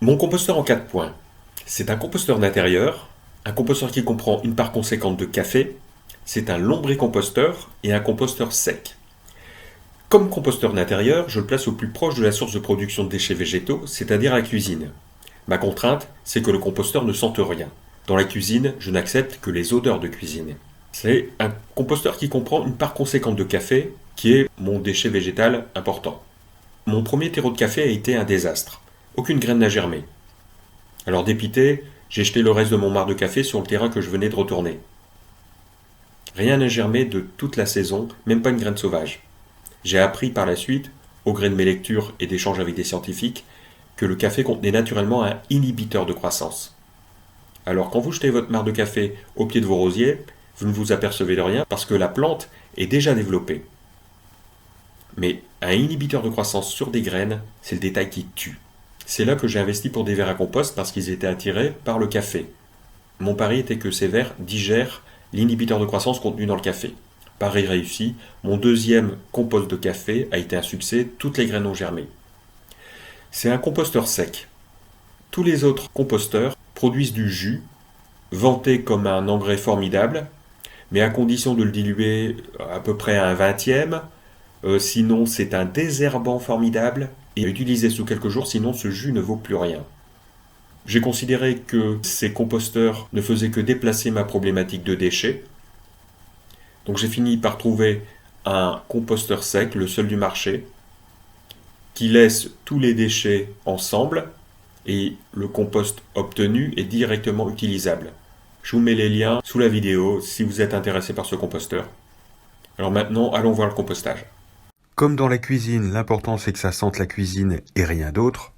Mon composteur en 4 points. C'est un composteur d'intérieur, un composteur qui comprend une part conséquente de café, c'est un lombricomposteur et un composteur sec. Comme composteur d'intérieur, je le place au plus proche de la source de production de déchets végétaux, c'est-à-dire la cuisine. Ma contrainte, c'est que le composteur ne sente rien. Dans la cuisine, je n'accepte que les odeurs de cuisine. C'est un composteur qui comprend une part conséquente de café, qui est mon déchet végétal important. Mon premier terreau de café a été un désastre. Aucune graine n'a germé. Alors dépité, j'ai jeté le reste de mon marc de café sur le terrain que je venais de retourner. Rien n'a germé de toute la saison, même pas une graine sauvage. J'ai appris par la suite, au gré de mes lectures et d'échanges avec des scientifiques, que le café contenait naturellement un inhibiteur de croissance. Alors quand vous jetez votre marc de café au pied de vos rosiers, vous ne vous apercevez de rien parce que la plante est déjà développée. Mais un inhibiteur de croissance sur des graines, c'est le détail qui tue. C'est là que j'ai investi pour des vers à compost parce qu'ils étaient attirés par le café. Mon pari était que ces vers digèrent l'inhibiteur de croissance contenu dans le café. Pari réussi, mon deuxième compost de café a été un succès, toutes les graines ont germé. C'est un composteur sec. Tous les autres composteurs produisent du jus, vanté comme un engrais formidable, mais à condition de le diluer à peu près à un vingtième. Sinon, c'est un désherbant formidable et à utiliser sous quelques jours, sinon ce jus ne vaut plus rien. J'ai considéré que ces composteurs ne faisaient que déplacer ma problématique de déchets. Donc j'ai fini par trouver un composteur sec, le seul du marché, qui laisse tous les déchets ensemble et le compost obtenu est directement utilisable. Je vous mets les liens sous la vidéo si vous êtes intéressé par ce composteur. Alors maintenant, allons voir le compostage. Comme dans la cuisine, l'important c'est que ça sente la cuisine et rien d'autre,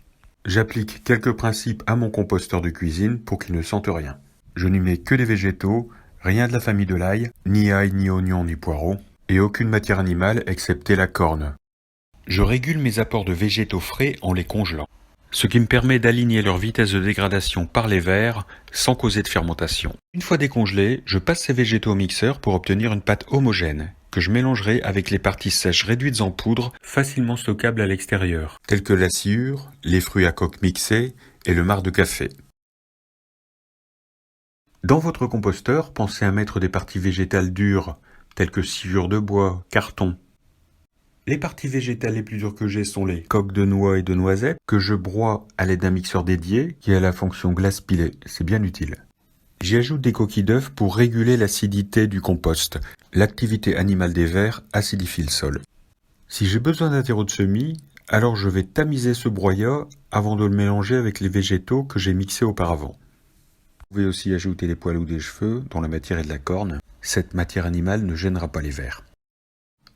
j'applique quelques principes à mon composteur de cuisine pour qu'il ne sente rien. Je n'y mets que des végétaux, rien de la famille de l'ail, ni ail, ni oignon, ni poireau, et aucune matière animale excepté la corne. Je régule mes apports de végétaux frais en les congelant, ce qui me permet d'aligner leur vitesse de dégradation par les vers sans causer de fermentation. Une fois décongelés, je passe ces végétaux au mixeur pour obtenir une pâte homogène, que je mélangerai avec les parties sèches réduites en poudre, facilement stockables à l'extérieur, telles que la sciure, les fruits à coque mixés et le marc de café. Dans votre composteur, pensez à mettre des parties végétales dures, telles que sciure de bois, carton. Les parties végétales les plus dures que j'ai sont les coques de noix et de noisettes, que je broie à l'aide d'un mixeur dédié, qui a la fonction glace pilée, c'est bien utile. J'y ajoute des coquilles d'œufs pour réguler l'acidité du compost. L'activité animale des vers acidifie le sol. Si j'ai besoin d'un terreau de semis, alors je vais tamiser ce broyat avant de le mélanger avec les végétaux que j'ai mixés auparavant. Vous pouvez aussi ajouter des poils ou des cheveux, dont la matière est de la corne. Cette matière animale ne gênera pas les vers.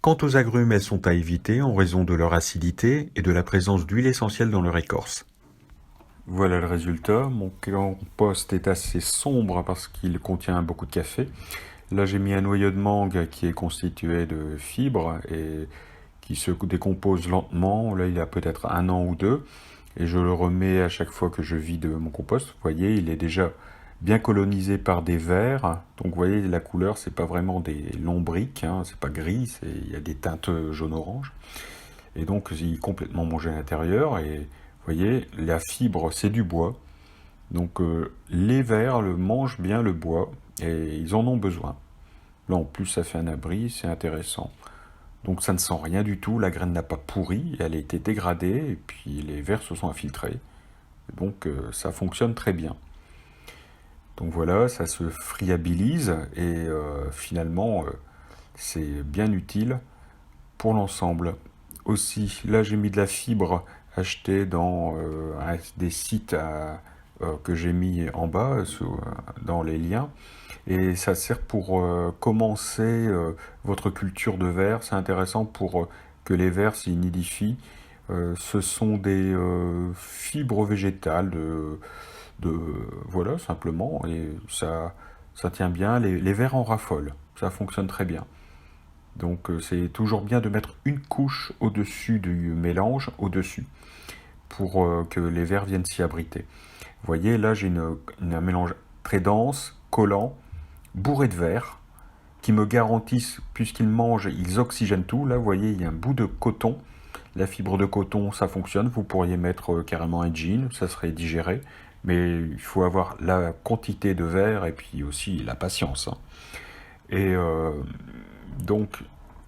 Quant aux agrumes, elles sont à éviter en raison de leur acidité et de la présence d'huile essentielle dans leur écorce. Voilà le résultat. Mon compost est assez sombre parce qu'il contient beaucoup de café. Là, j'ai mis un noyau de mangue qui est constitué de fibres et qui se décompose lentement. Là, il a peut-être 1 an ou 2. Et je le remets à chaque fois que je vide mon compost. Vous voyez, il est déjà bien colonisé par des vers. Donc, vous voyez, la couleur, c'est pas vraiment des lombriques, hein, c'est pas gris, il y a des teintes jaune-orange. Et donc, il est complètement mangé à l'intérieur. Et vous voyez, la fibre, c'est du bois. Donc, les vers mangent bien le bois et ils en ont besoin. Là, en plus, ça fait un abri, c'est intéressant. Donc, ça ne sent rien du tout. La graine n'a pas pourri, elle a été dégradée et puis les vers se sont infiltrés. Donc, ça fonctionne très bien. Donc voilà, ça se friabilise et finalement, c'est bien utile pour l'ensemble. Aussi, là j'ai mis de la fibre achetée dans des sites que j'ai mis en bas, dans les liens. Et ça sert pour commencer votre culture de vers. C'est intéressant pour que les vers s'y nidifient. Ce sont des fibres végétales de voilà simplement et ça tient bien. Les vers en raffolent, ça fonctionne très bien. Donc c'est toujours bien de mettre une couche au-dessus du mélange, au-dessus, pour que les vers viennent s'y abriter. Vous voyez, là j'ai un mélange très dense, collant, bourré de vers, qui me garantissent, puisqu'ils mangent, ils oxygènent tout. Là, vous voyez, il y a un bout de coton. La fibre de coton, ça fonctionne. Vous pourriez mettre carrément un jean, ça serait digéré. Mais il faut avoir la quantité de verre et puis aussi la patience, hein. Et donc,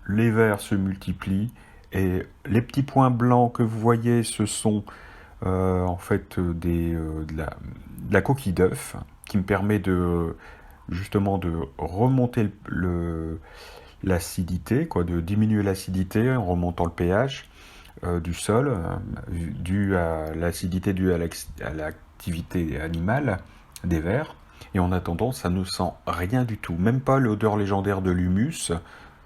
les vers se multiplient et les petits points blancs que vous voyez, ce sont en fait de la coquille d'œuf qui me permet de justement de remonter l'acidité, quoi, de diminuer l'acidité en remontant le pH du sol, dû à l'acidité due à l'activité animale des vers. Et en attendant, ça ne sent rien du tout. Même pas l'odeur légendaire de l'humus,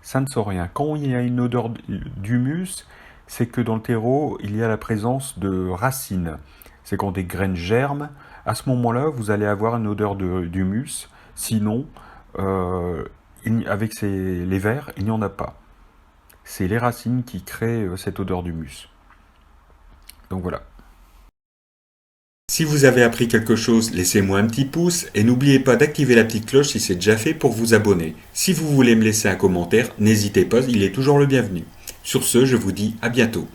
ça ne sent rien. Quand il y a une odeur d'humus, c'est que dans le terreau, il y a la présence de racines. C'est quand des graines germent. À ce moment-là, vous allez avoir une odeur d'humus. Sinon, euh, avec les vers, il n'y en a pas. C'est les racines qui créent cette odeur d'humus. Donc voilà. Si vous avez appris quelque chose, laissez-moi un petit pouce et n'oubliez pas d'activer la petite cloche si c'est déjà fait pour vous abonner. Si vous voulez me laisser un commentaire, n'hésitez pas, il est toujours le bienvenu. Sur ce, je vous dis à bientôt.